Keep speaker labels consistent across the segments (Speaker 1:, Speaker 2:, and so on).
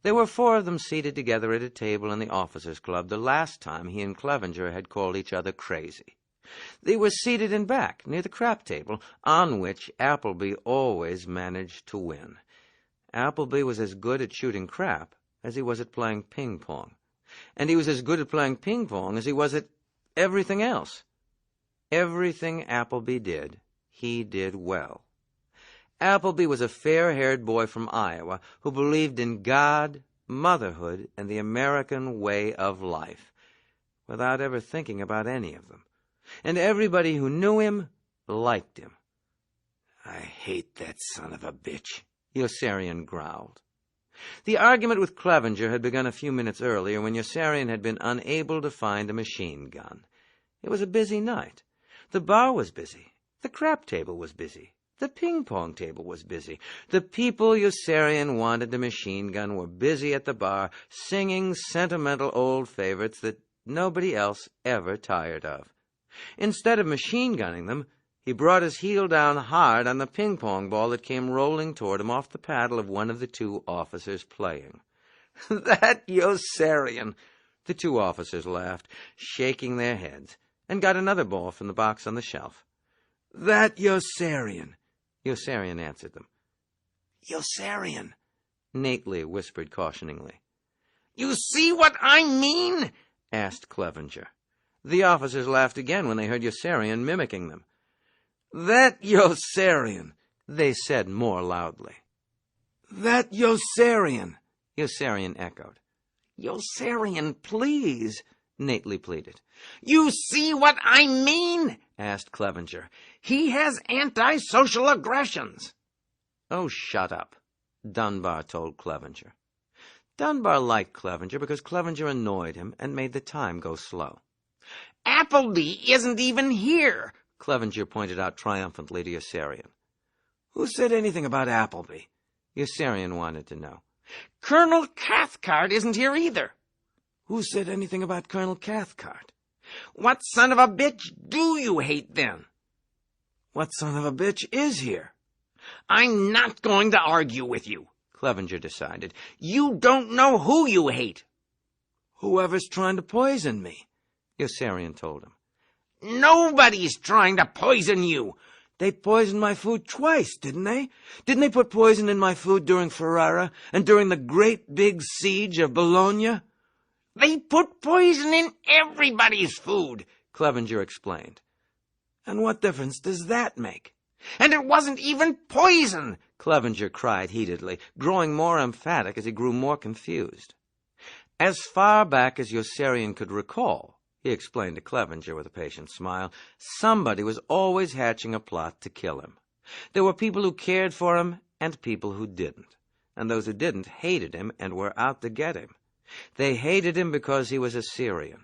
Speaker 1: There were 4 of them seated together at a table in the officers' club the last time he and Clevenger had called each other crazy. They were seated in back, near the crap table, on which Appleby always managed to win. Appleby was as good at shooting crap as he was at playing ping-pong. And he was as good at playing ping-pong as he was at everything else. Everything Appleby did, he did well. Appleby was a fair-haired boy from Iowa who believed in God, motherhood, and the American way of life, without ever thinking about any of them. And everybody who knew him liked him. "I hate that son of a bitch," Yossarian growled. The argument with Clevenger had begun a few minutes earlier when Yossarian had been unable to find a machine gun. It was a busy night. The bar was busy. The crap table was busy. The ping-pong table was busy. The people Yossarian wanted a machine gun were busy at the bar, singing sentimental old favorites that nobody else ever tired of. Instead of machine-gunning them, he brought his heel down hard on the ping-pong ball that came rolling toward him off the paddle of one of the 2 officers playing. "That Yossarian!" The 2 officers laughed, shaking their heads, and got another ball from the box on the shelf. "That Yossarian!" Yossarian answered them. "Yossarian," Nately whispered cautioningly. "You see what I mean?" asked Clevenger. The officers laughed again when they heard Yossarian mimicking them. "That Yossarian," they said more loudly. "That Yossarian," Yossarian echoed. "Yossarian, please," Nately pleaded. "You see what I mean?" asked Clevenger. "He has antisocial aggressions." "Oh, shut up," Dunbar told Clevenger. Dunbar liked Clevenger because Clevenger annoyed him and made the time go slow. "Appleby isn't even here," Clevenger pointed out triumphantly to Yossarian. "Who said anything about Appleby?" Yossarian wanted to know. "Colonel Cathcart isn't here either." "Who said anything about Colonel Cathcart?" "What son of a bitch do you hate, then?" "What son of a bitch is here?" "I'm not going to argue with you," Clevenger decided. "You don't know who you hate." "Whoever's trying to poison me," Yossarian told him. "Nobody's trying to poison you." "They poisoned my food twice, didn't they? Didn't they put poison in my food during Ferrara and during the great big siege of Bologna?" "They put poison in everybody's food," Clevenger explained. "And what difference does that make?" "And it wasn't even poison," Clevenger cried heatedly, growing more emphatic as he grew more confused. As far back as Yossarian could recall, he explained to Clevenger with a patient smile, somebody was always hatching a plot to kill him. There were people who cared for him and people who didn't, and those who didn't hated him and were out to get him. They hated him because he was a Syrian,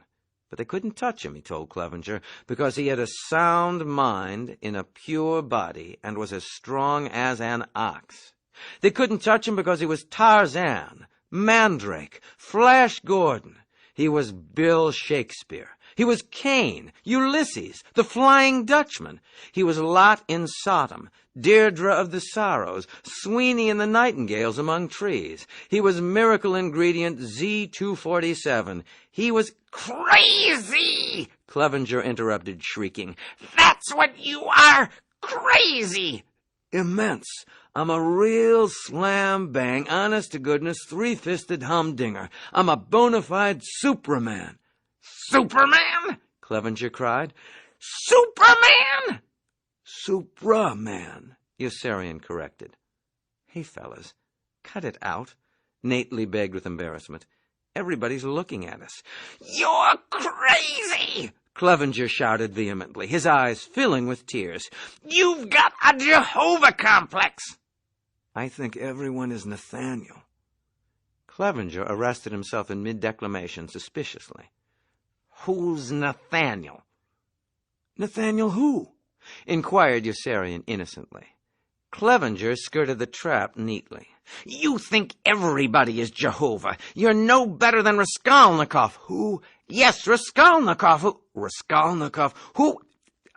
Speaker 1: but they couldn't touch him, he told Clevenger, because he had a sound mind in a pure body and was as strong as an ox. They couldn't touch him because he was Tarzan, Mandrake, Flash Gordon. He was Bill Shakespeare. He was Cain, Ulysses, the Flying Dutchman. He was Lot in Sodom, Deirdre of the Sorrows, Sweeney and the Nightingales among trees. He was miracle ingredient Z247. He was crazy, Clevenger interrupted, shrieking. "That's what you are, crazy!" "Immense. I'm a real slam-bang, honest-to-goodness, three-fisted humdinger. I'm a bona fide Supraman." "Superman?" Clevenger cried. "Superman!" "Supraman," Yossarian corrected. "Hey, fellas, cut it out," Nately begged with embarrassment. "Everybody's looking at us." "You're crazy!" Clevenger shouted vehemently, his eyes filling with tears. "You've got a Jehovah complex." "I think everyone is Nathaniel." Clevenger arrested himself in mid-declamation suspiciously. "Who's Nathaniel?" "Nathaniel who?" inquired Yossarian innocently. Clevenger skirted the trap neatly. "You think everybody is Jehovah. You're no better than Raskolnikov." "Who?" "Yes, Raskolnikov. Who?" "Raskolnikov. Who?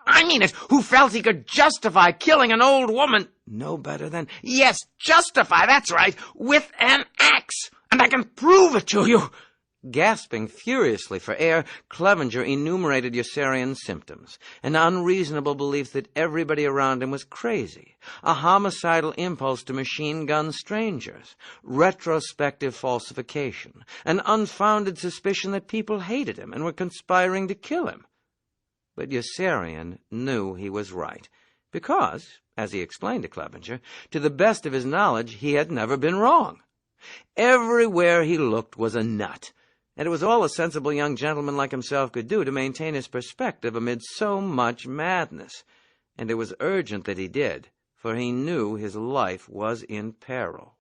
Speaker 1: I mean it, who felt he could justify killing an old woman." "No better than—" "Yes, justify, that's right, with an axe. "And I can prove it to you!" Gasping furiously for air, Clevenger enumerated Yossarian's symptoms: an unreasonable belief that everybody around him was crazy, a homicidal impulse to machine-gun strangers, retrospective falsification, an unfounded suspicion that people hated him and were conspiring to kill him. But Yossarian knew he was right, because, as he explained to Clevenger, to the best of his knowledge he had never been wrong. Everywhere he looked was a nut, and it was all a sensible young gentleman like himself could do to maintain his perspective amid so much madness. And it was urgent that he did, for he knew his life was in peril.